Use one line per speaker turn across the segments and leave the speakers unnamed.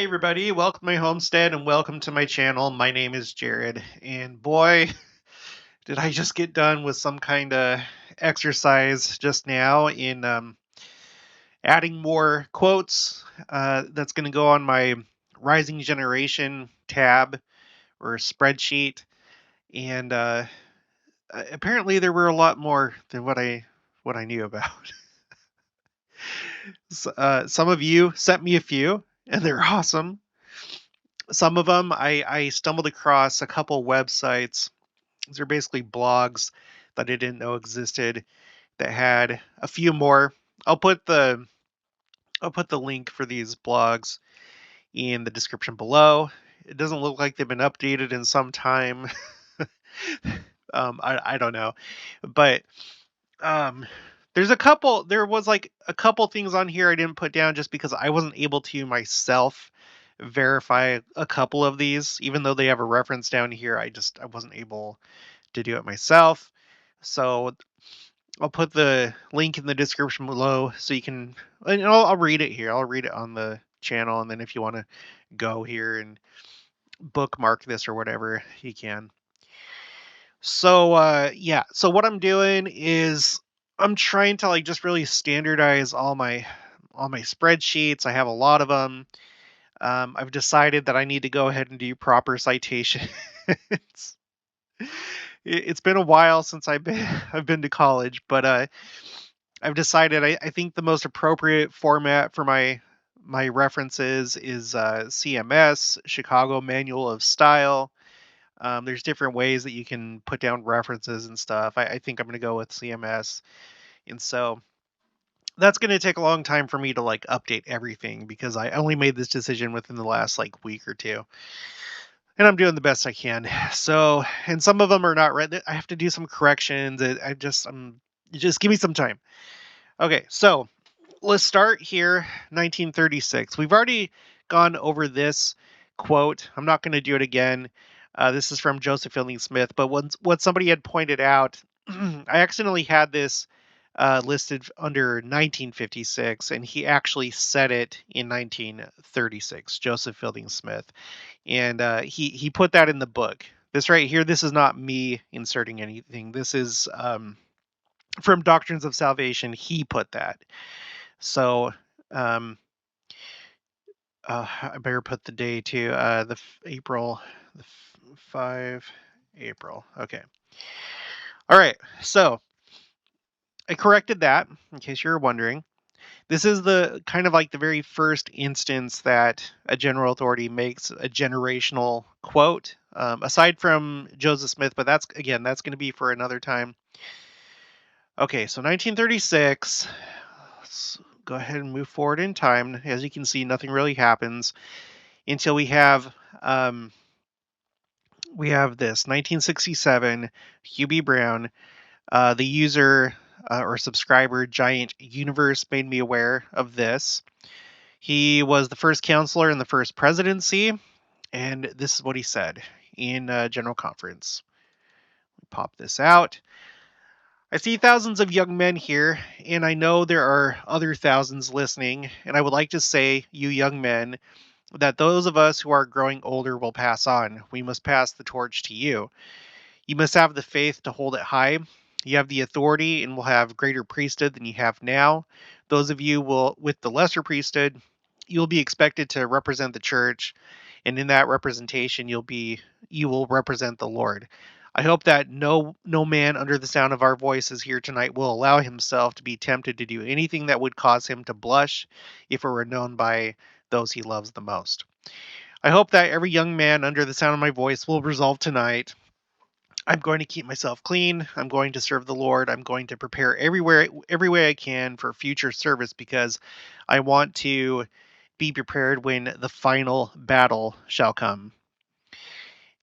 everybody, welcome to my homestead and welcome to my channel. My name is Jared, and boy, did I just get done with some kind of exercise just now in adding more quotes. That's going to go on my Rising Generation tab or spreadsheet, and apparently there were a lot more than what I knew about. Some of you sent me a few, and they're awesome. Some of them I stumbled across a couple websites. These are basically blogs that I didn't know existed that had a few more. I'll put the I'll put the link for these blogs in the description below. It doesn't look like they've been updated in some time. I don't know, but um, there was like a couple things on here I didn't put down just because I wasn't able to myself verify a couple of these, even though they have a reference down here. I wasn't able to do it myself. So I'll put the link in the description below so you can, and I'll read it here. I'll read it on the channel, and then if you want to go here and bookmark this or whatever, you can. So yeah, so what I'm doing is I'm trying to like just really standardize all my spreadsheets. I have a lot of them. I've decided that I need to go ahead and do proper citations. It's been a while since I've been to college, but I've decided I think the most appropriate format for my references is CMS, Chicago Manual of Style. There's different ways that you can put down references and stuff. I think I'm going to go with CMS, and so that's going to take a long time for me to like update everything because I only made this decision within the last like week or two. And I'm doing the best I can. So, and some of them are not read. I have to do some corrections. Just give me some time. Okay, so let's start here. 1936. We've already gone over this quote. I'm not going to do it again. This is from Joseph Fielding Smith. But what somebody had pointed out, I accidentally had this listed under 1956, and he actually said it in 1936. Joseph Fielding Smith, and he put that in the book. This right here. This is not me inserting anything. This is from Doctrines of Salvation. He put that. So um, I better put the day to April, the 5 April. Okay. All right. So I corrected that in case you were wondering. This is the kind of like the very first instance that a general authority makes a generational quote, aside from Joseph Smith, but that's going to be for another time. Okay, so 1936. Let's go ahead and move forward in time. As you can see, nothing really happens until we have this 1967. Hugh B. Brown, the user or subscriber Giant Universe made me aware of this. He was the first counselor in the first presidency, and this is what he said in General Conference. Pop this out. I see thousands of young men here, and I know there are other thousands listening, and I would like to say, you young men, that those of us who are growing older will pass on. We must pass the torch to you. You must have the faith to hold it high. You have the authority and will have greater priesthood than you have now. Those of you will with the lesser priesthood, you'll be expected to represent the church, and in that representation you will represent the Lord. I hope that no man under the sound of our voices here tonight will allow himself to be tempted to do anything that would cause him to blush if it were known by those he loves the most. I hope that every young man under the sound of my voice will resolve tonight, I'm going to keep myself clean. I'm going to serve the Lord. I'm going to prepare every way I can for future service because I want to be prepared when the final battle shall come.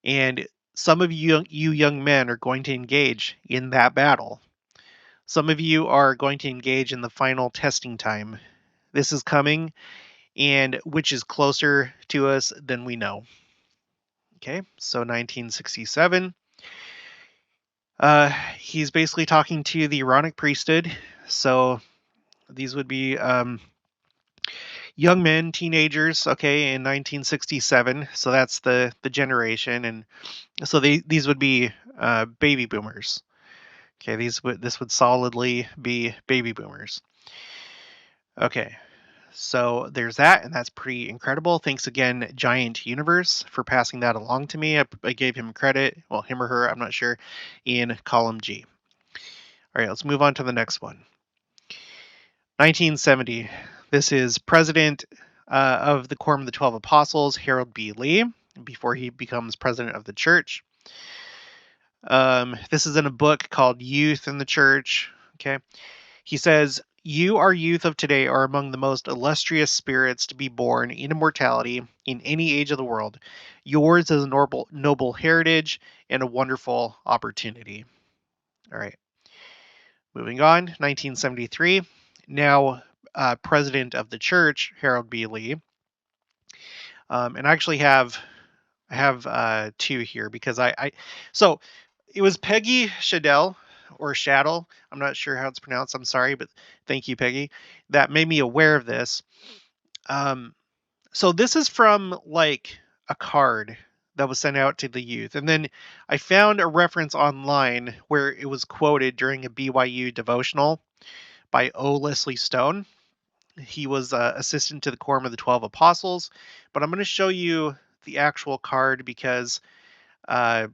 And some of you young men are going to engage in that battle. Some of you are going to engage in the final testing time. This is coming, and which is closer to us than we know. Okay, so 1967. He's basically talking to the Aaronic priesthood. So these would be, young men, teenagers, okay, in 1967. So that's the generation, and so these would be baby boomers. Okay, this would solidly be baby boomers. Okay, so there's that, and that's pretty incredible. Thanks again, Giant Universe, for passing that along to me. I gave him credit, well, him or her, I'm not sure, in column G. All right, let's move on to the next one. 1970. This is President of the Quorum of the 12 Apostles, Harold B. Lee, before he becomes president of the church. This is in a book called Youth in the Church. Okay. He says, "You, our youth of today, are among the most illustrious spirits to be born in immortality in any age of the world. Yours is a noble heritage and a wonderful opportunity." All right. Moving on, 1973. Now, president of the church, Harold B. Lee. And I actually I have two here because so it was Peggy Shadell or Shaddle. I'm not sure how it's pronounced. I'm sorry, but thank you, Peggy. That made me aware of this. Um, so this is from like a card that was sent out to the youth, and then I found a reference online where it was quoted during a BYU devotional by O. Leslie Stone. He was assistant to the Quorum of the 12 Apostles, but I'm going to show you the actual card because uh,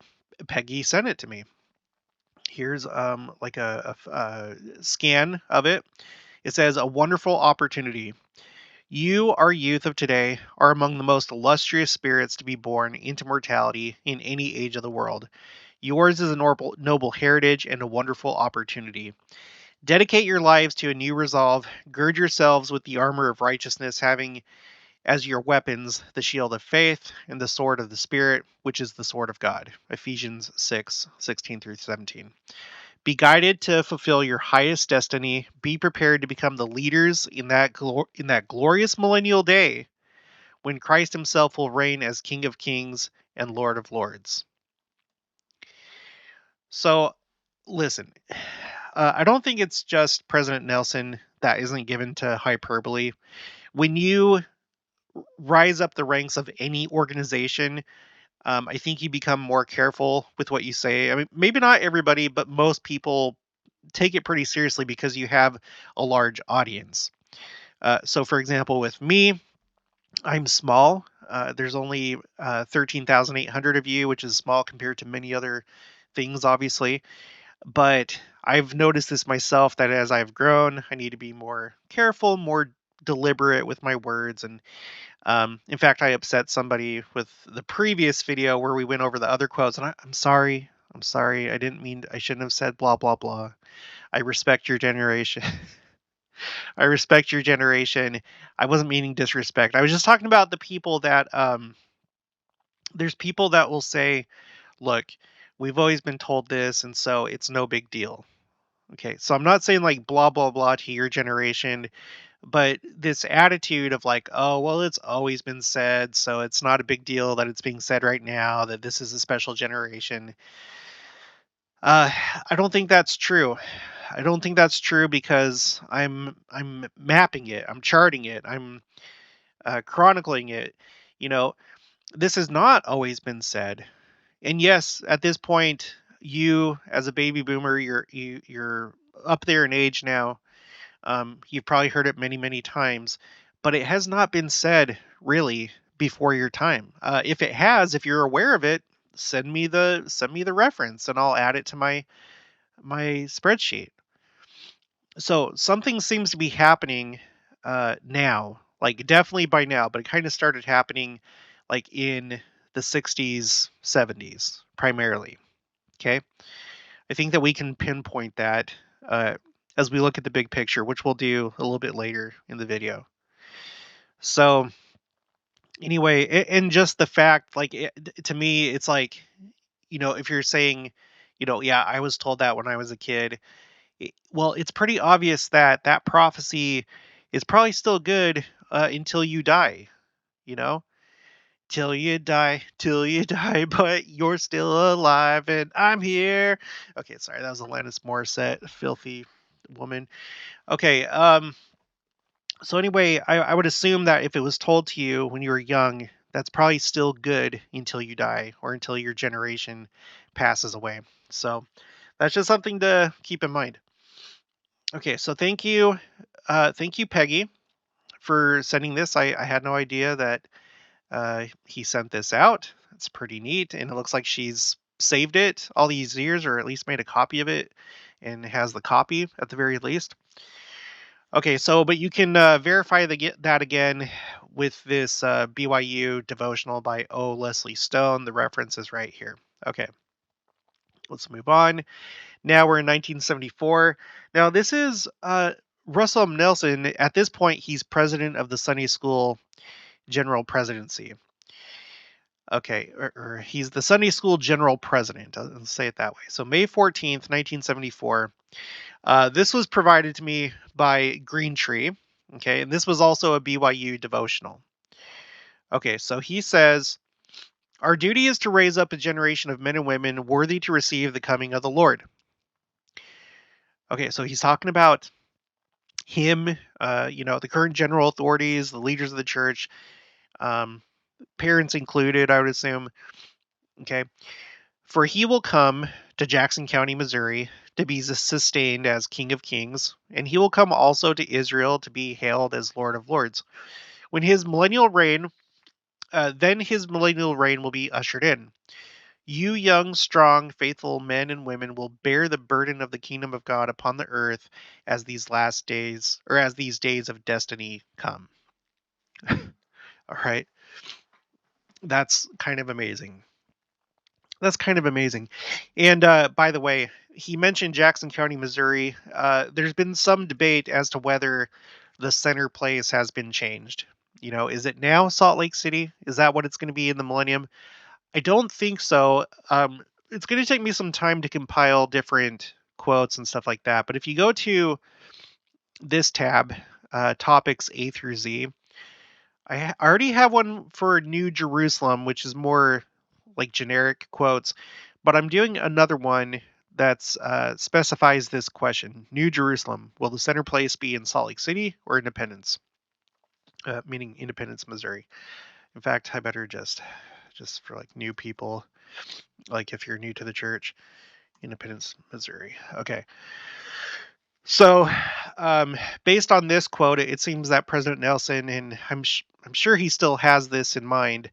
Peggy sent it to me. Here's like a scan of it. It says, "A wonderful opportunity. You, our youth of today, are among the most illustrious spirits to be born into mortality in any age of the world. Yours is a noble heritage and a wonderful opportunity. Dedicate your lives to a new resolve. Gird yourselves with the armor of righteousness, having as your weapons the shield of faith and the sword of the Spirit, which is the sword of God." Ephesians 6:16 through 17. "Be guided to fulfill your highest destiny. Be prepared to become the leaders in that glorious millennial day when Christ himself will reign as King of Kings and Lord of Lords." So, listen, I don't think it's just President Nelson that isn't given to hyperbole. When you rise up the ranks of any organization, I think you become more careful with what you say. I mean, maybe not everybody, but most people take it pretty seriously because you have a large audience. So, for example, with me, I'm small. There's only 13,800 of you, which is small compared to many other things, obviously. But I've noticed this myself that as I've grown, I need to be more careful, more deliberate with my words. And in fact, I upset somebody with the previous video where we went over the other quotes, and I'm sorry. I'm sorry. I didn't mean, I shouldn't have said blah, blah, blah. I respect your generation. I respect your generation. I wasn't meaning disrespect. I was just talking about the people that, there's people that will say, look, we've always been told this, and so it's no big deal. Okay, so I'm not saying like blah, blah, blah to your generation, but this attitude of like, oh, well, it's always been said, so it's not a big deal that it's being said right now, that this is a special generation. Uh, I don't think that's true. I don't think that's true because I'm mapping it, I'm charting it, I'm chronicling it. You know, this has not always been said. And yes, at this point, you as a baby boomer, you're up there in age now. You've probably heard it many, many times, but it has not been said really before your time. If it has, if you're aware of it, send me the reference, and I'll add it to my spreadsheet. So something seems to be happening now, like definitely by now, but it kind of started happening like in the 60s, 70s primarily. Okay. I think that we can pinpoint that uh, as we look at the big picture, which we'll do a little bit later in the video. So, anyway, and just the fact, like, to me, it's like, if you're saying, yeah, I was told that when I was a kid, well, it's pretty obvious that that prophecy is probably still good until you die, you know? Till you die, but you're still alive and I'm here. Okay, sorry, that was Alanis Morissette, filthy woman. Okay, So anyway, I would assume that if it was told to you when you were young, that's probably still good until you die or until your generation passes away. So that's just something to keep in mind. Okay, so thank you, Peggy, for sending this. I had no idea that he sent this out. It's pretty neat, and it looks like she's saved it all these years, or at least made a copy of it, and has the copy at the very least. Okay, so but you can verify that again with this BYU devotional by O. Leslie Stone. The reference is right here. Okay, let's move on. Now we're in 1974. Now this is Russell Nelson. At this point, he's president of the Sunday School General Presidency. Okay, or he's the Sunday School General President. I'll say it that way. So May 14th, 1974. This was provided to me by Green Tree. Okay, and this was also a BYU devotional. Okay, so he says, our duty is to raise up a generation of men and women worthy to receive the coming of the Lord. Okay, so he's talking about him, the current general authorities, the leaders of the church, um, parents included, I would assume. Okay, for he will come to Jackson County, Missouri, to be sustained as King of Kings, and he will come also to Israel to be hailed as Lord of Lords. When his millennial reign, then his millennial reign will be ushered in. You young, strong, faithful men and women will bear the burden of the kingdom of God upon the earth as these last days, or as these days of destiny come. All right. That's kind of amazing. That's kind of amazing. And by the way, he mentioned Jackson County, Missouri. There's been some debate as to whether the center place has been changed. Is it now Salt Lake City? Is that what it's going to be in the millennium? I don't think so. It's going to take me some time to compile different quotes and stuff like that. But if you go to this tab, topics A through Z, I already have one for New Jerusalem, which is more like generic quotes, but I'm doing another one that's specifies this question: New Jerusalem, will the center place be in Salt Lake City or Independence? Meaning Independence, Missouri. In fact, I better just for like new people, like if you're new to the church, Independence, Missouri. Okay. So, based on this quote, it seems that President Nelson, and I'm sure he still has this in mind,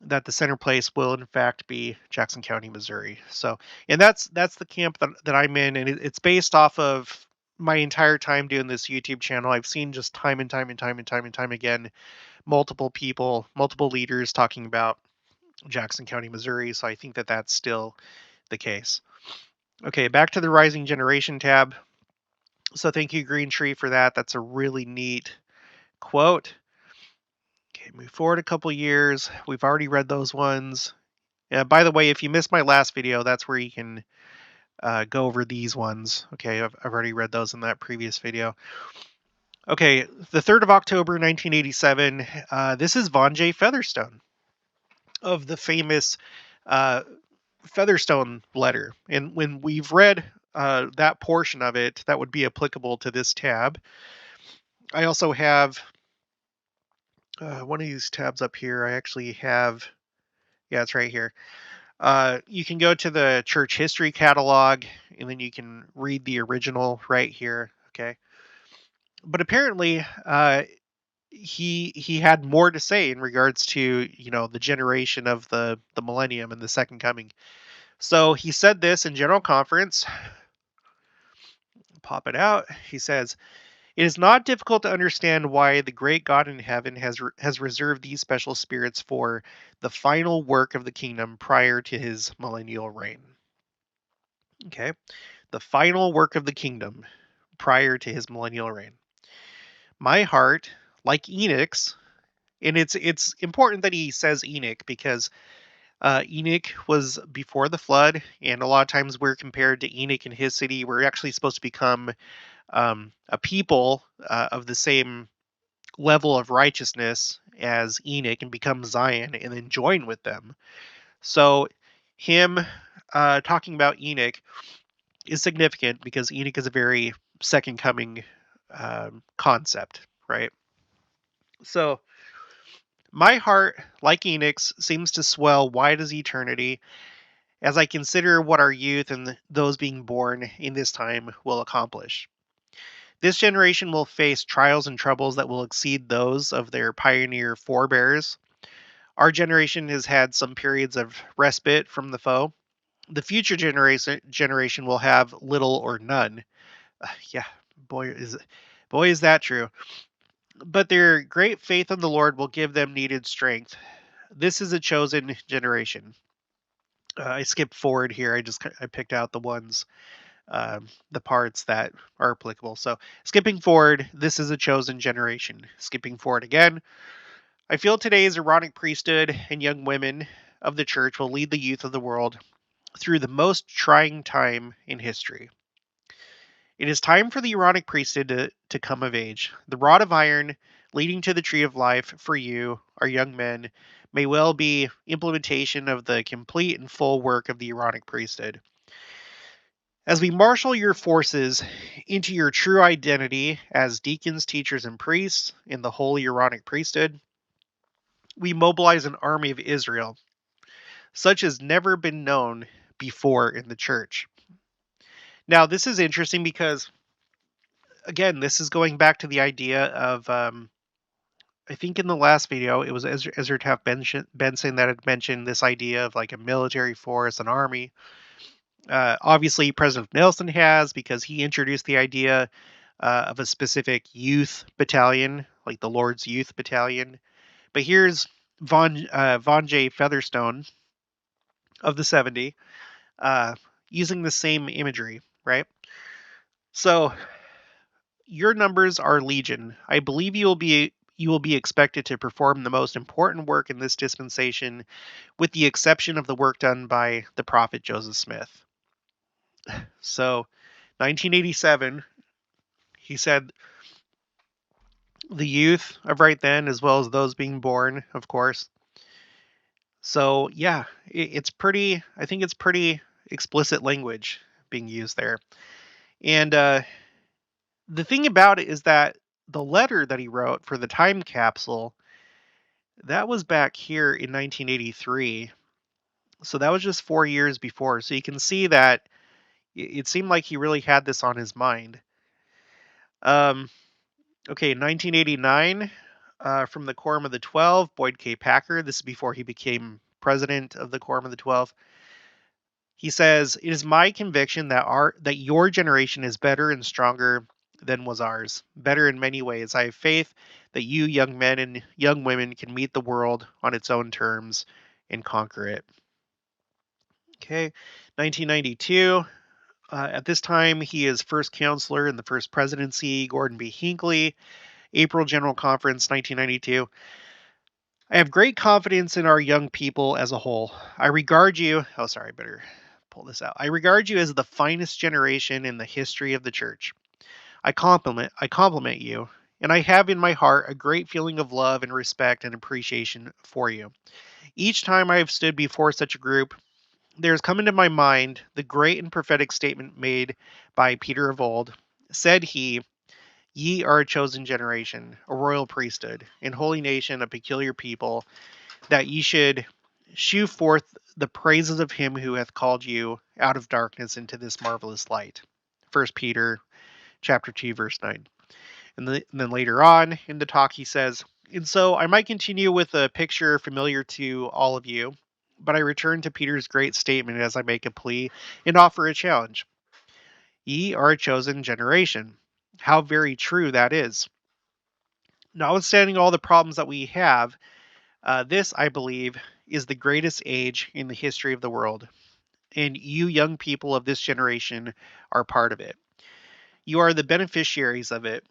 that the center place will in fact be Jackson County, Missouri. So, and that's the camp that I'm in, and it's based off of my entire time doing this YouTube channel. I've seen just time and time and time and time and time again, multiple people, multiple leaders talking about Jackson County, Missouri. So I think that that's still the case. Okay, back to the Rising Generation tab. So thank you, Green Tree, for that. That's a really neat quote. Okay, move forward a couple years. We've already read those ones. By the way, if you missed my last video, that's where you can go over these ones. Okay, I've already read those in that previous video. Okay, the 3rd of October, 1987. This is Vaughn J. Featherstone of the famous uh, Featherstone letter. And when we've read that portion of it, that would be applicable to this tab. I also have one of these tabs up here. I actually have, yeah, it's right here. You can go to the church history catalog, and then you can read the original right here. Okay, but apparently, he had more to say in regards to the generation of the millennium and the second coming. So he said this in general conference. Pop it out. He says, "It is not difficult to understand why the great God in heaven has reserved these special spirits for the final work of the kingdom prior to his millennial reign." Okay, the final work of the kingdom prior to his millennial reign. My heart, like Enoch's, and it's important that he says Enoch because Enoch was before the flood, and a lot of times we're compared to Enoch and his city. We're actually supposed to become a people of the same level of righteousness as Enoch and become Zion and then join with them. So him talking about Enoch is significant because Enoch is a very second coming concept, right? So my heart, like Enoch's, seems to swell wide as eternity as I consider what our youth and those being born in this time will accomplish. This generation will face trials and troubles that will exceed those of their pioneer forebears. Our generation has had some periods of respite from the foe. The future generation will have little or none. Yeah, boy is that true. But their great faith in the Lord will give them needed strength. This is a chosen generation. I skipped forward here. I picked out the parts that are applicable. So skipping forward, this is a chosen generation. Skipping forward again, I feel today's Aaronic priesthood and young women of the church will lead the youth of the world through the most trying time in history. It is time for the Aaronic priesthood to come of age. The rod of iron leading to the tree of life for you, our young men, may well be implementation of the complete and full work of the Aaronic priesthood. As we marshal your forces into your true identity as deacons, teachers, and priests in the holy Aaronic priesthood, we mobilize an army of Israel, such as never been known before in the church. Now, this is interesting because, again, this is going back to the idea of, I think in the last video, it was Ezra Taft Benson that had mentioned this idea of like a military force, an army. Obviously, President Nelson has, because he introduced the idea of a specific youth battalion, like the Lord's Youth Battalion. But here's Vaughn J. Featherstone of the 70 uh, using the same imagery, right? So your numbers are legion. I believe you will be expected to perform the most important work in this dispensation, with the exception of the work done by the prophet Joseph Smith. So, 1987, he said, the youth of right then, as well as those being born, of course. So, yeah, it's pretty, I think it's pretty explicit language being used there. And the thing about it is that the letter that he wrote for the time capsule, that was back here in 1983. So that was just 4 years before. So you can see that it seemed like he really had this on his mind. Um, okay, 1989, from the Quorum of the 12, Boyd K. Packer. This is before he became president of the Quorum of the 12. He says, "It is my conviction that your generation is better and stronger than was ours. Better in many ways. I have faith that you young men and young women can meet the world on its own terms and conquer it." Okay, 1992. At this time, he is first counselor in the first presidency, Gordon B. Hinckley. April General Conference, 1992. I have great confidence in our young people as a whole. I regard you. Oh, sorry, I better pull this out. I regard you as the finest generation in the history of the church. I compliment you, and I have in my heart a great feeling of love and respect and appreciation for you. Each time I have stood before such a group, there has come into my mind the great and prophetic statement made by Peter of old. Said he, "Ye are a chosen generation, a royal priesthood, and holy nation, a peculiar people, that ye should shew forth the praises of him who hath called you out of darkness into this marvelous light." First Peter chapter 2, verse 9. And then later on in the talk, he says, "And so I might continue with a picture familiar to all of you, but I return to Peter's great statement as I make a plea and offer a challenge. Ye are a chosen generation." How very true that is. Notwithstanding all the problems that we have, this, I believe, is the greatest age in the history of the world. And you young people of this generation are part of it. You are the beneficiaries of it.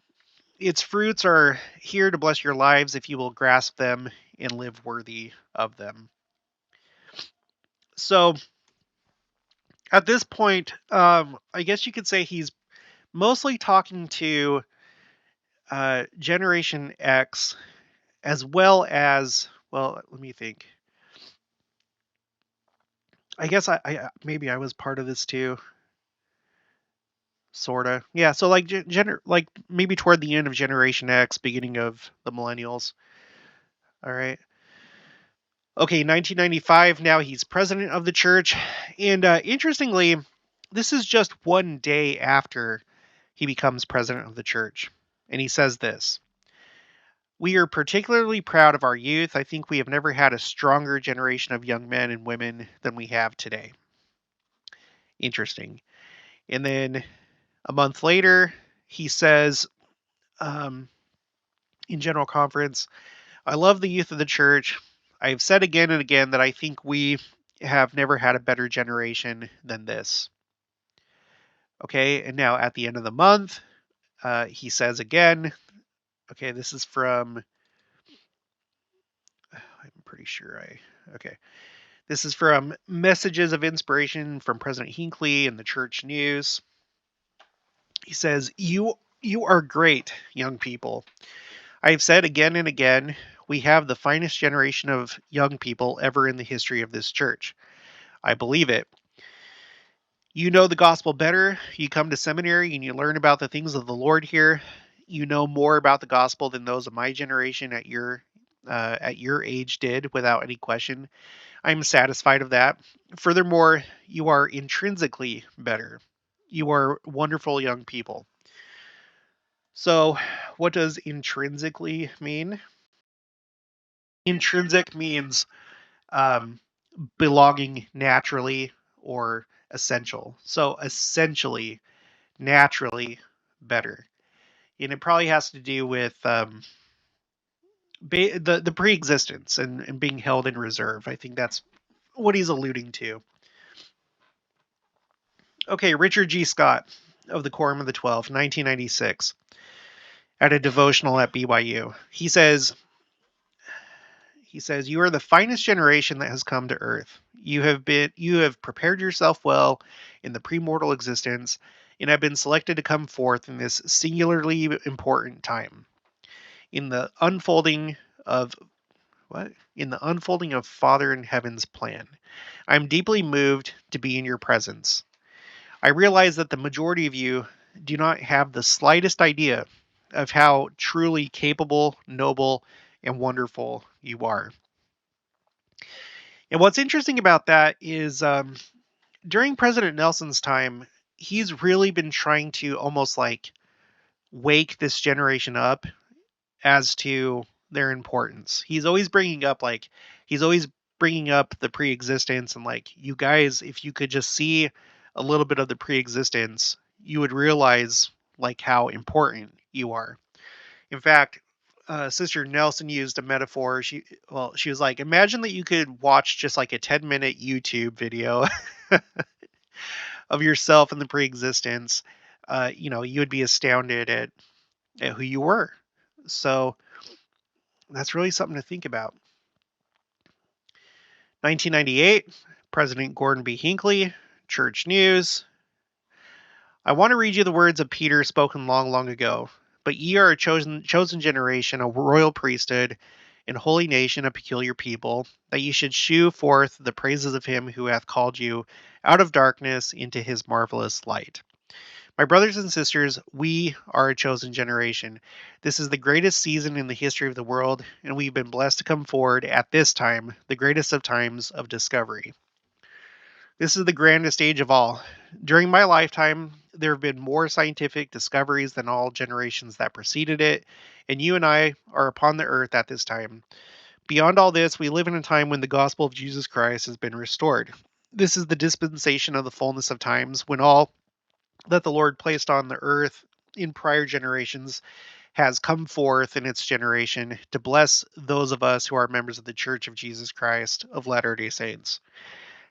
Its fruits are here to bless your lives if you will grasp them and live worthy of them. So at this point, I guess you could say he's mostly talking to Generation X, as well as, well, let me think. I guess I maybe I was part of this too. sorta. Yeah, so like like maybe toward the end of Generation X, beginning of the millennials. All right. Okay, 1995. Now he's president of the church, and interestingly, this is just one day after he becomes president of the church, and he says this: "We are particularly proud of our youth. I think we have never had a stronger generation of young men and women than we have today." Interesting. And then a month later, he says, um, in general conference, "I love the youth of the church. I have said again and again that I think we have never had a better generation than this." Okay, and now at the end of the month, he says again, okay, this is from, I'm pretty sure okay. This is from Messages of Inspiration from President Hinckley in the Church News. He says, you are great, young people. I have said again and again, we have the finest generation of young people ever in the history of this church. I believe it. You know the gospel better. You come to seminary and you learn about the things of the Lord here. You know more about the gospel than those of my generation at your age did, without any question. I'm satisfied of that. Furthermore, you are intrinsically better. You are wonderful young people. So, what does intrinsically mean? Intrinsic means um, belonging naturally or essential. So, essentially, naturally better. And it probably has to do with the pre-existence and being held in reserve. I think that's what he's alluding to. Okay, Richard G. Scott of the Quorum of the Twelve, 1996, at a devotional at BYU. He says, "You are the finest generation that has come to earth. You have prepared yourself well in the premortal existence and have been selected to come forth in this singularly important time. In the unfolding of what? In the unfolding of Father in Heaven's plan. I'm deeply moved to be in your presence. I realize that the majority of you do not have the slightest idea of how truly capable, noble, and wonderful you are." And what's interesting about that is during President Nelson's time, he's really been trying to almost like wake this generation up as to their importance. He's always bringing up the pre-existence and like, you guys, if you could just see a little bit of the pre-existence, you would realize like how important you are. In fact, Sister Nelson used a metaphor. She was like, imagine that you could watch just like a 10-minute YouTube video of yourself in the pre-existence. You would be astounded at who you were. So that's really something to think about. 1998, President Gordon B. Hinckley, Church News. "I want to read you the words of Peter spoken long, long ago. But ye are a chosen generation, a royal priesthood, and holy nation, a peculiar people, that ye should shew forth the praises of him who hath called you out of darkness into his marvelous light." My brothers and sisters, we are a chosen generation. This is the greatest season in the history of the world, and we've been blessed to come forward at this time, the greatest of times of discovery. This is the grandest age of all. During my lifetime, there have been more scientific discoveries than all generations that preceded it, and you and I are upon the earth at this time. Beyond all this, we live in a time when the gospel of Jesus Christ has been restored. This is the dispensation of the fullness of times, when all that the Lord placed on the earth in prior generations has come forth in its generation to bless those of us who are members of the Church of Jesus Christ of Latter-day Saints.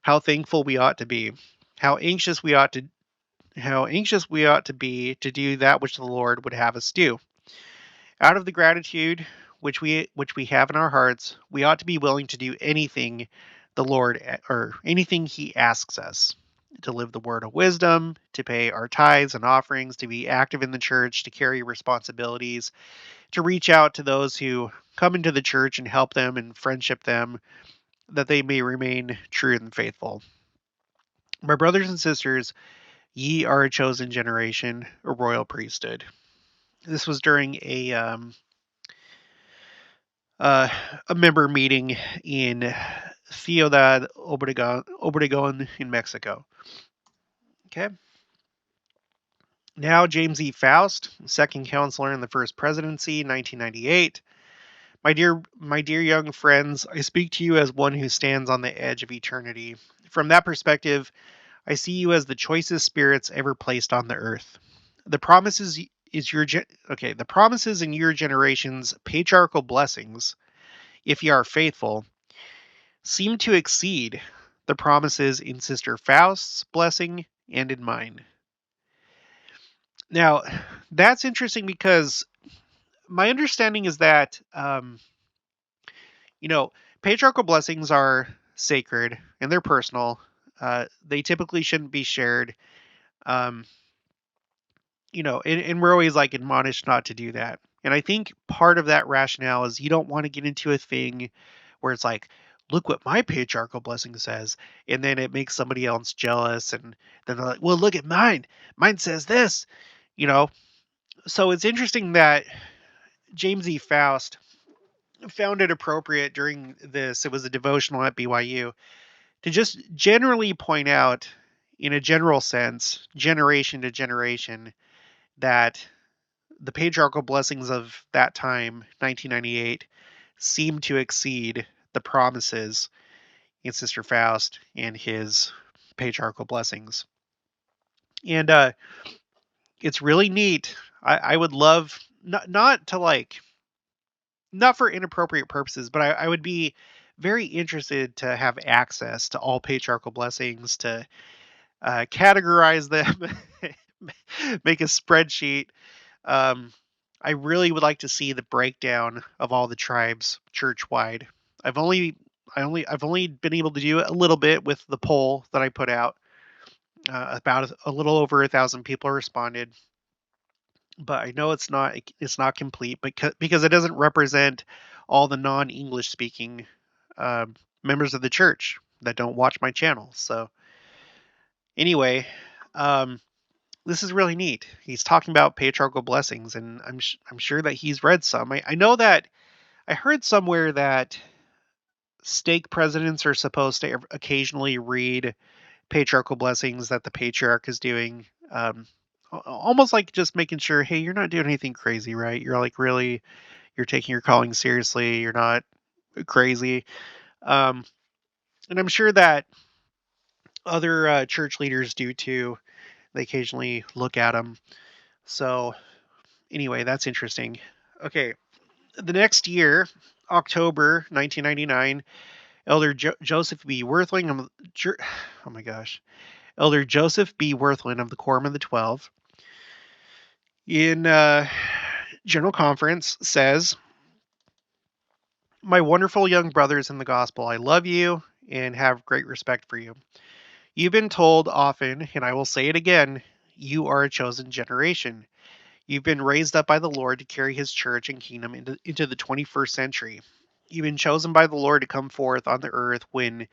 How thankful we ought to be. How anxious we ought to be to do that which the Lord would have us do. Out of the gratitude which we have in our hearts, we ought to be willing to do anything the Lord or anything he asks us. To live the word of wisdom, to pay our tithes and offerings, to be active in the church, to carry responsibilities, to reach out to those who come into the church and help them and friendship them, that they may remain true and faithful. My brothers and sisters, Ye are a chosen generation, a royal priesthood. This was during uh, a member meeting in Ciudad Obregon in Mexico. Okay. Now, James E. Faust, second counselor in the first presidency, 1998. My dear young friends, I speak to you as one who stands on the edge of eternity. From that perspective, I see you as the choicest spirits ever placed on the earth. The promises the promises in your generation's patriarchal blessings, if ye are faithful, seem to exceed the promises in Sister Faust's blessing and in mine. Now, that's interesting because my understanding is that, you know, patriarchal blessings are sacred and they're personal. They typically shouldn't be shared. Um, and we're always like admonished not to do that. And I think part of that rationale is you don't want to get into a thing where it's like, look what my patriarchal blessing says. And then it makes somebody else jealous. And then they're like, well, look at mine. Mine says this, you know. So it's interesting that James E. Faust found it appropriate during this. It was a devotional at BYU to just generally point out, in a general sense, generation to generation, that the patriarchal blessings of that time, 1998, seem to exceed the promises in Sister Faust and his patriarchal blessings. And it's really neat. I would love not to like not for inappropriate purposes, but I would be very interested to have access to all patriarchal blessings, to categorize them, make a spreadsheet. Um, I really would like to see the breakdown of all the tribes church-wide. I've only I've only been able to do it a little bit with the poll that I put out. About a little over 1,000 people responded, but I know it's not complete because it doesn't represent all the non-English speaking members of the church that don't watch my channel. So anyway, um, this is really neat. He's talking about patriarchal blessings, and I'm sure that he's read some. I know that I heard somewhere that stake presidents are supposed to occasionally read patriarchal blessings that the patriarch is doing. Almost like just making sure, hey, you're not doing anything crazy, right? You're like really, you're taking your calling seriously. You're not crazy. Um, and I'm sure that other church leaders do too. They occasionally look at them. So anyway, that's interesting. Okay, the next year, October 1999, Elder Joseph B. Worthling of oh my gosh, Elder Joseph B. Worthling of the Quorum of the 12 in General Conference says, "My wonderful young brothers in the gospel, I love you and have great respect for you. You've been told often, and I will say it again, you are a chosen generation. You've been raised up by the Lord to carry his church and kingdom into the 21st century. You've been chosen by the Lord to come forth on the earth when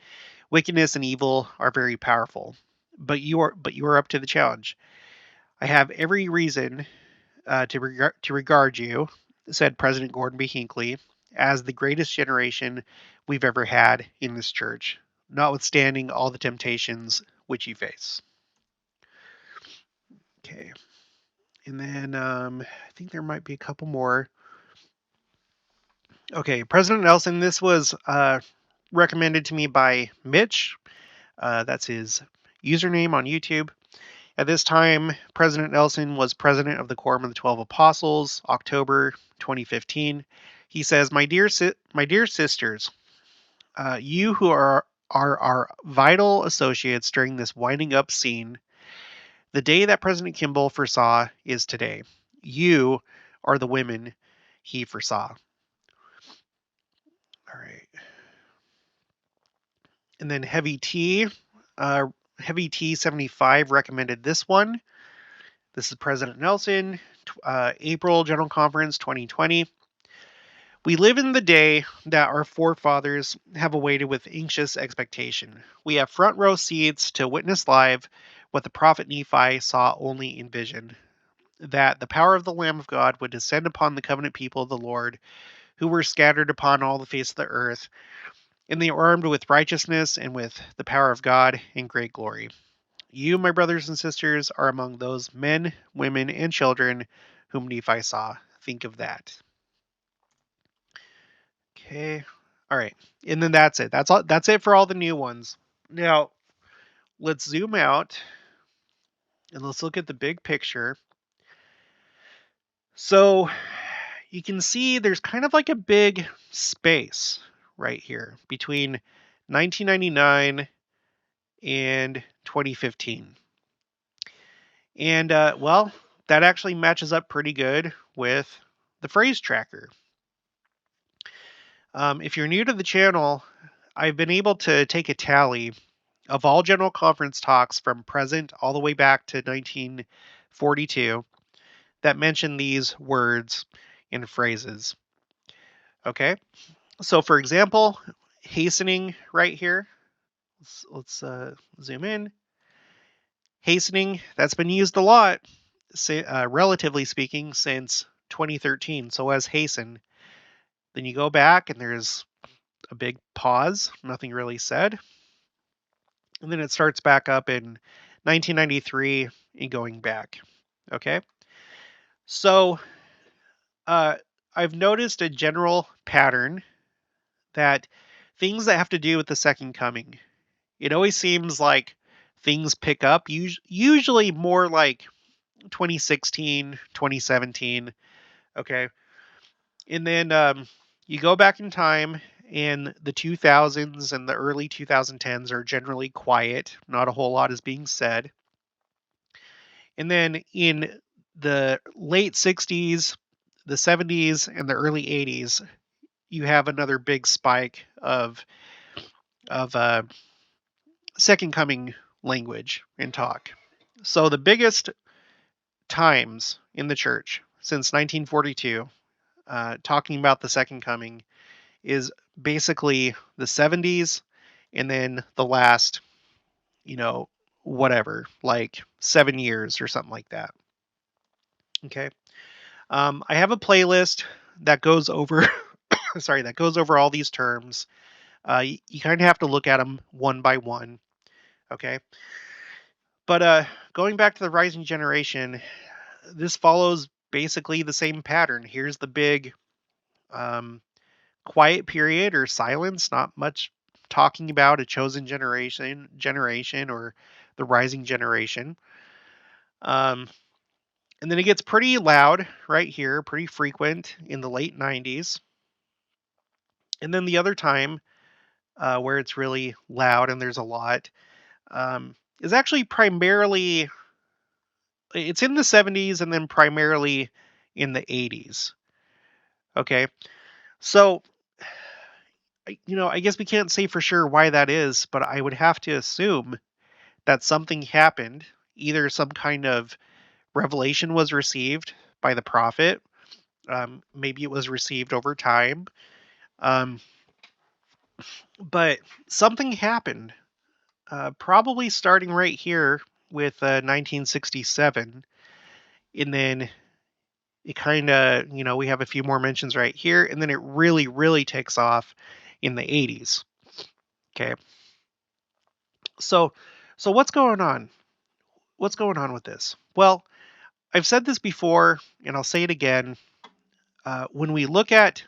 wickedness and evil are very powerful. But you are up to the challenge. I have every reason to regard you," said President Gordon B. Hinckley, "as the greatest generation we've ever had in this church, notwithstanding all the temptations which you face." Okay. And then I think there might be a couple more. Okay, President Nelson, this was recommended to me by Mitch. That's his username on YouTube. At this time, President Nelson was president of the Quorum of the 12 Apostles, October 2015. He says, my dear sisters, you who are our vital associates during this winding up scene, the day that President Kimball foresaw is today. You are the women he foresaw. All right. And then Heavy T 75 recommended this one. This is President Nelson, April General Conference 2020. We live in the day that our forefathers have awaited with anxious expectation. We have front row seats to witness live what the prophet Nephi saw only in vision, that the power of the Lamb of God would descend upon the covenant people of the Lord, who were scattered upon all the face of the earth, and they were armed with righteousness and with the power of God in great glory. You, my brothers and sisters, are among those men, women, and children whom Nephi saw. Think of that. Okay. All right. And then that's it. That's all. That's it for all the new ones. Now, let's zoom out and let's look at the big picture. So, you can see there's kind of like a big space right here between 1999 and 2015. And well, that actually matches up pretty good with the phrase tracker. If you're new to the channel, I've been able to take a tally of all General Conference talks from present all the way back to 1942 that mention these words and phrases. Okay, so for example, hastening right here. Let's zoom in. Hastening, that's been used a lot, relatively speaking, since 2013. So as hasten, then you go back and there's a big pause, nothing really said. And then it starts back up in 1993 and going back. Okay. So I've noticed a general pattern that things that have to do with the second coming, it always seems like things pick up, usually more like 2016, 2017. Okay. And then you go back in time, and the 2000s and the early 2010s are generally quiet. Not a whole lot is being said. And then in the late 60s, the 70s, and the early 80s, you have another big spike of second coming language and talk. So the biggest times in the church since 1942, talking about the second coming, is basically the 70s, and then the last, whatever, like 7 years or something like that. Okay. I have a playlist that goes over, sorry, that goes over all these terms. You kind of have to look at them one by one. Okay. But going back to the rising generation, this follows basically the same pattern. Here's the big um, quiet period or silence, not much talking about a chosen generation or the rising generation. And then it gets pretty loud right here, pretty frequent in the late 90s. And then the other time where it's really loud and there's a lot is actually primarily, it's in the 70s and then primarily in the 80s. Okay. So, I guess we can't say for sure why that is, but I would have to assume that something happened. Either some kind of revelation was received by the prophet. Maybe it was received over time. Um, but something happened, probably starting right here with 1967. And then it kind of, we have a few more mentions right here. And then it really, really takes off in the 80s. Okay. So, so what's going on? What's going on with this? Well, I've said this before, and I'll say it again. When we look at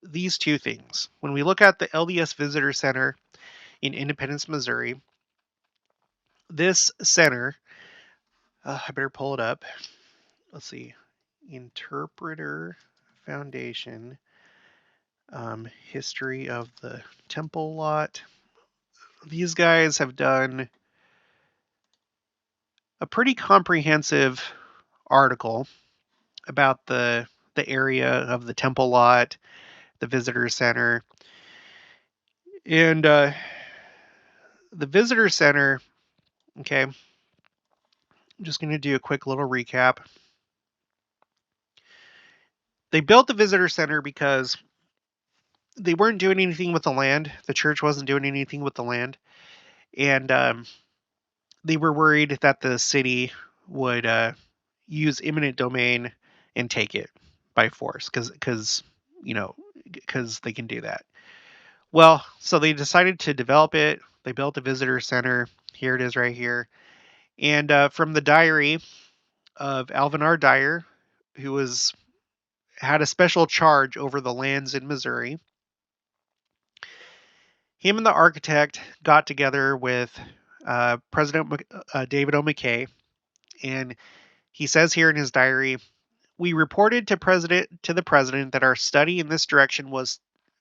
these two things, when we look at the LDS Visitor Center in Independence, Missouri, this center, I better pull it up. Let's see. Interpreter Foundation, history of the temple lot. These guys have done a pretty comprehensive article about the area of the temple lot, the visitor center, and the visitor center. Okay, I'm just going to do a quick little recap. They built the visitor center because they weren't doing anything with the land. The church wasn't doing anything with the land, and they were worried that the city would use eminent domain and take it by force because they can do that. Well, so they decided to develop it. They built a visitor center. Here it is right here. And from the diary of Alvin R. Dyer, who had a special charge over the lands in Missouri, him and the architect got together with President David O. McKay, and he says here in his diary, we reported to the president that our study in this direction was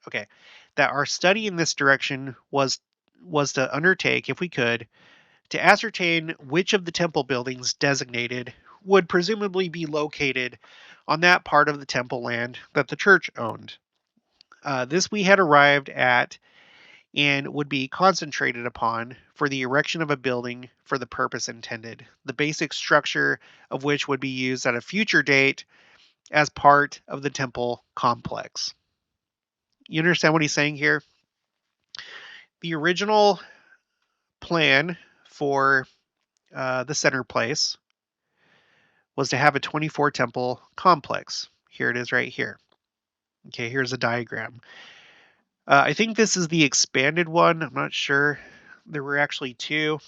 okay, that our study in this direction was to undertake, if we could, to ascertain which of the temple buildings designated would presumably be located on that part of the temple land that the church owned. This we had arrived at and would be concentrated upon for the erection of a building for the purpose intended, the basic structure of which would be used at a future date as part of the temple complex. You understand what he's saying here? The original plan for the center place was to have a 24 temple complex. Here it is right here. Okay, here's a diagram. I think this is the expanded one. I'm not sure. There were actually two.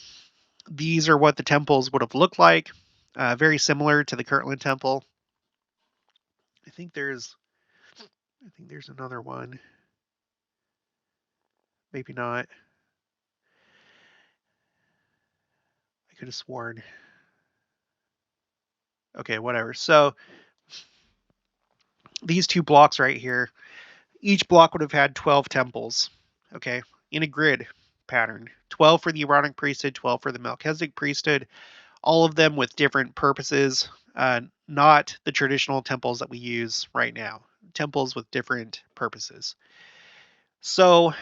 These are what the temples would have looked like. Very similar to the Kirtland Temple. I think there's another one. Maybe not. I could have sworn. Okay, whatever. So these two blocks right here, each block would have had 12 temples, okay, in a grid pattern. 12 for the Aaronic priesthood, 12 for the Melchizedek priesthood, all of them with different purposes, not the traditional temples that we use right now. Temples with different purposes. So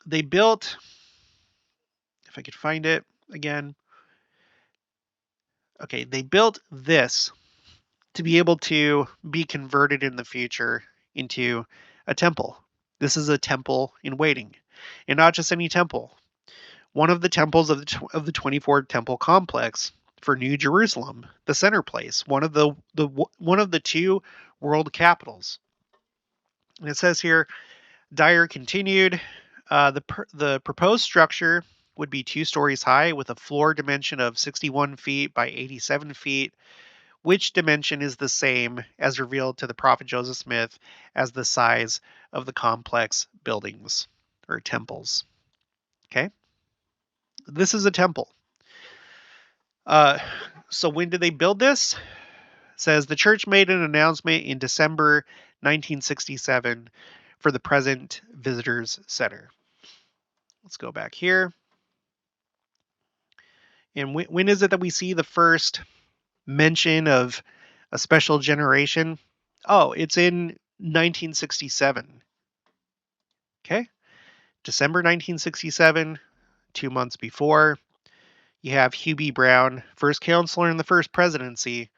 they built, if I could find it again, okay, they built this to be able to be converted in the future into a temple. This is a temple in waiting, and not just any temple. One of the temples of the 24 temple complex for New Jerusalem, the center place, one of the two world capitals. And it says here, Dyer continued, the proposed structure would be 2 stories high with a floor dimension of 61 feet by 87 feet, which dimension is the same as revealed to the prophet Joseph Smith as the size of the complex buildings or temples. Okay? This is a temple. So when did they build this? It says the church made an announcement in December 1967 for the present Visitors Center. Let's go back here. And when is it that we see the first mention of a special generation? Oh, it's in 1967. Okay. December 1967, 2 months before, you have Hugh B. Brown, first counselor in the first presidency,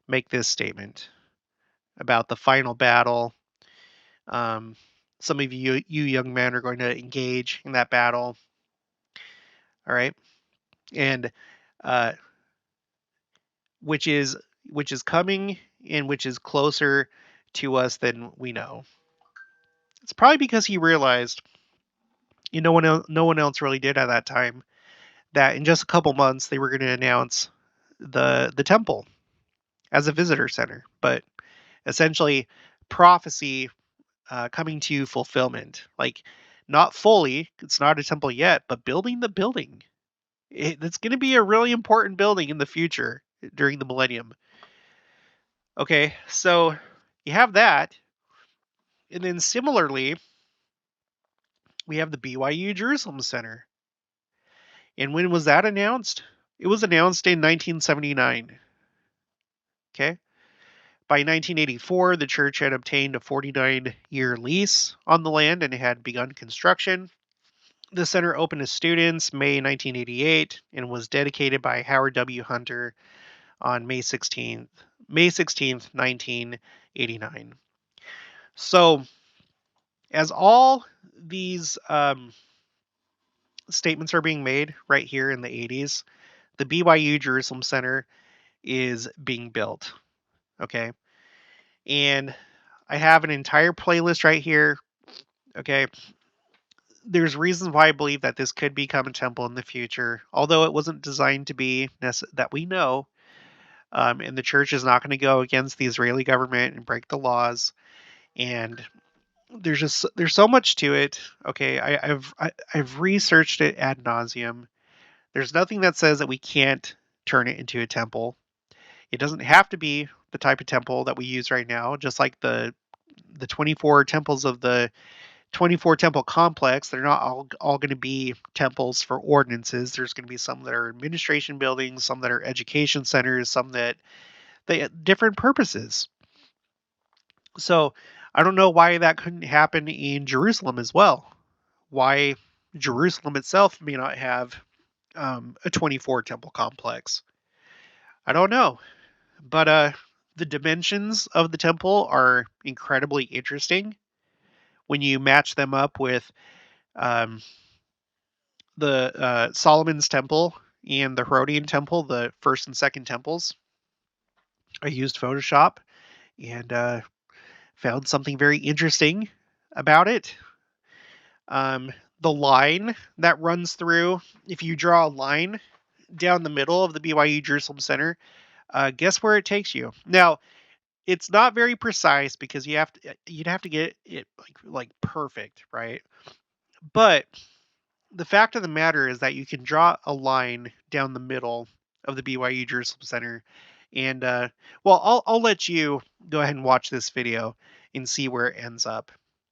make this statement about the final battle. Some of you young men are going to engage in that battle. All right. And uh, which is coming and which is closer to us than we know. It's probably because he realized, no one else really did at that time, that in just a couple months they were going to announce the temple as a visitor center. But essentially, prophecy coming to fulfillment, like not fully, it's not a temple yet, but building the building. It's going to be a really important building in the future during the millennium. Okay, so you have that. And then similarly, we have the BYU Jerusalem Center. And when was that announced? It was announced in 1979. Okay. By 1984, the church had obtained a 49-year lease on the land and had begun construction. The center opened to students May 1988 and was dedicated by Howard W. Hunter on May 16th, 1989. So, as all these statements are being made right here in the 80s, the BYU Jerusalem Center is being built. Okay. And I have an entire playlist right here. Okay. There's reasons why I believe that this could become a temple in the future, although it wasn't designed to be that we know. And the church is not going to go against the Israeli government and break the laws. And there's so much to it. Okay, I've researched it ad nauseum. There's nothing that says that we can't turn it into a temple. It doesn't have to be the type of temple that we use right now, just like the 24 temples of the 24 temple complex. They're not all going to be temples for ordinances. There's going to be some that are administration buildings, some that are education centers, some that they have different purposes. So I don't know why that couldn't happen in Jerusalem as well. Why Jerusalem itself may not have a 24 temple complex. I don't know. But the dimensions of the temple are incredibly interesting when you match them up with um, the Solomon's temple and the Herodian temple, the first and second temples. I used Photoshop and found something very interesting about it. Um, the line that runs through, if you draw a line down the middle of the BYU Jerusalem Center, guess where it takes you? Now, it's not very precise because you'd have to get it like perfect, right? But the fact of the matter is that you can draw a line down the middle of the BYU Jerusalem Center, and well, I'll let you go ahead and watch this video and see where it ends up.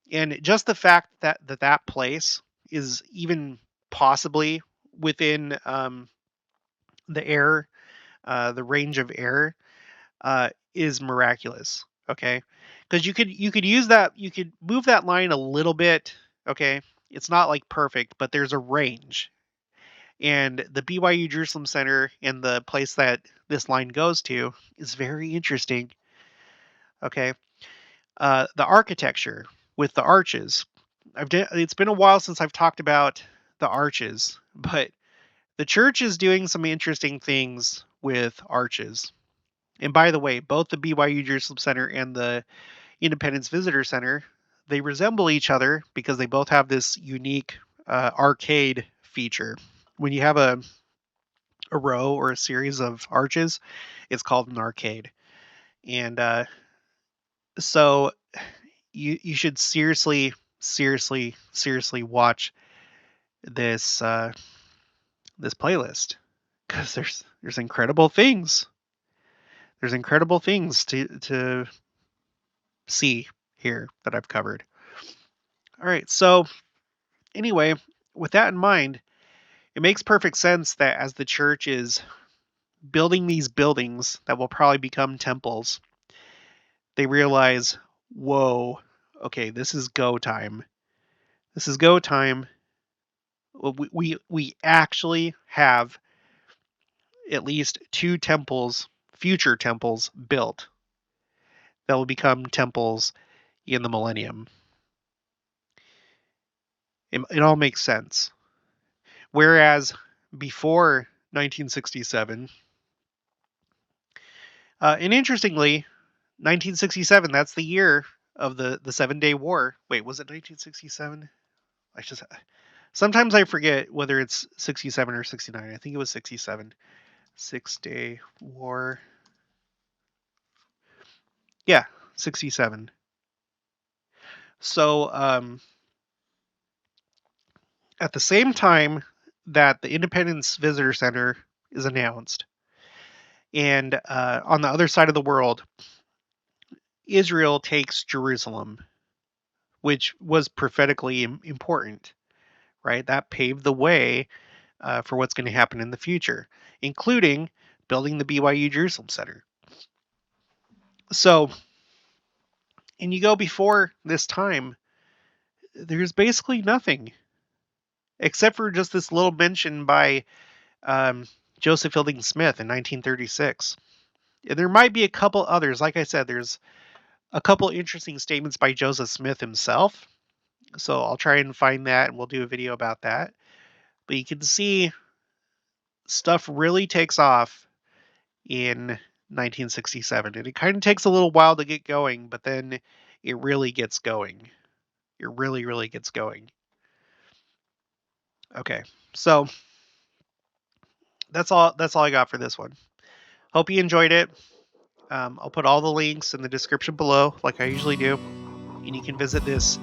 And just the fact that place is even possibly within the air, the range of air, is miraculous. Okay, because you could use that, you could move that line a little bit. Okay, it's not like perfect, but there's a range. And the BYU Jerusalem Center and the place that this line goes to is very interesting. Okay, the architecture with the arches. It's been a while since I've talked about the arches, but the church is doing some interesting things with arches. And by the way, both the BYU Jerusalem Center and the Independence Visitor Center, they resemble each other because they both have this unique arcade feature. When you have a row or a series of arches, it's called an arcade. And so you should seriously watch this this playlist because there's incredible things. There's incredible things to see here that I've covered. All right, so anyway, with that in mind, it makes perfect sense that as the church is building these buildings that will probably become temples, they realize, whoa, okay, this is go time. This is go time. We actually have at least two temples, future temples, built that will become temples in the millennium. It all makes sense. Whereas before 1967, and interestingly, 1967, that's the year of the 7-Day War. Wait, was it 1967? I just sometimes I forget whether it's 67 or 69. I think it was 67. 6-Day War. Yeah, 67. So at the same time that the Independence Visitor Center is announced, and on the other side of the world, Israel takes Jerusalem, which was prophetically important, right? That paved the way for what's going to happen in the future, including building the BYU Jerusalem Center. So, and you go before this time, there's basically nothing except for just this little mention by Joseph Fielding Smith in 1936. And there might be a couple others. Like I said, there's a couple interesting statements by Joseph Smith himself. So I'll try and find that and we'll do a video about that. But you can see stuff really takes off in 1967. And it kind of takes a little while to get going, but then it really gets going. It really, really gets going. Okay, so that's all I got for this one. Hope you enjoyed it. I'll put all the links in the description below, like I usually do. And you can visit this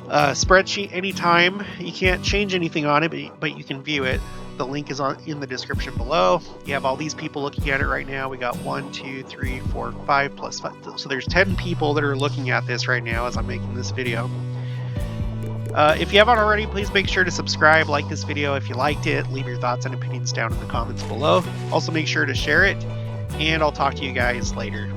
spreadsheet anytime. You can't change anything on it, but you can view it. The link is in the description below. You have all these people looking at it right now. We got 1, 2, 3, 4, 5 plus 5. So there's 10 people that are looking at this right now as I'm making this video. If you haven't already, please make sure to subscribe, like this video if you liked it, leave your thoughts and opinions down in the comments below. Also make sure to share it, and I'll talk to you guys later.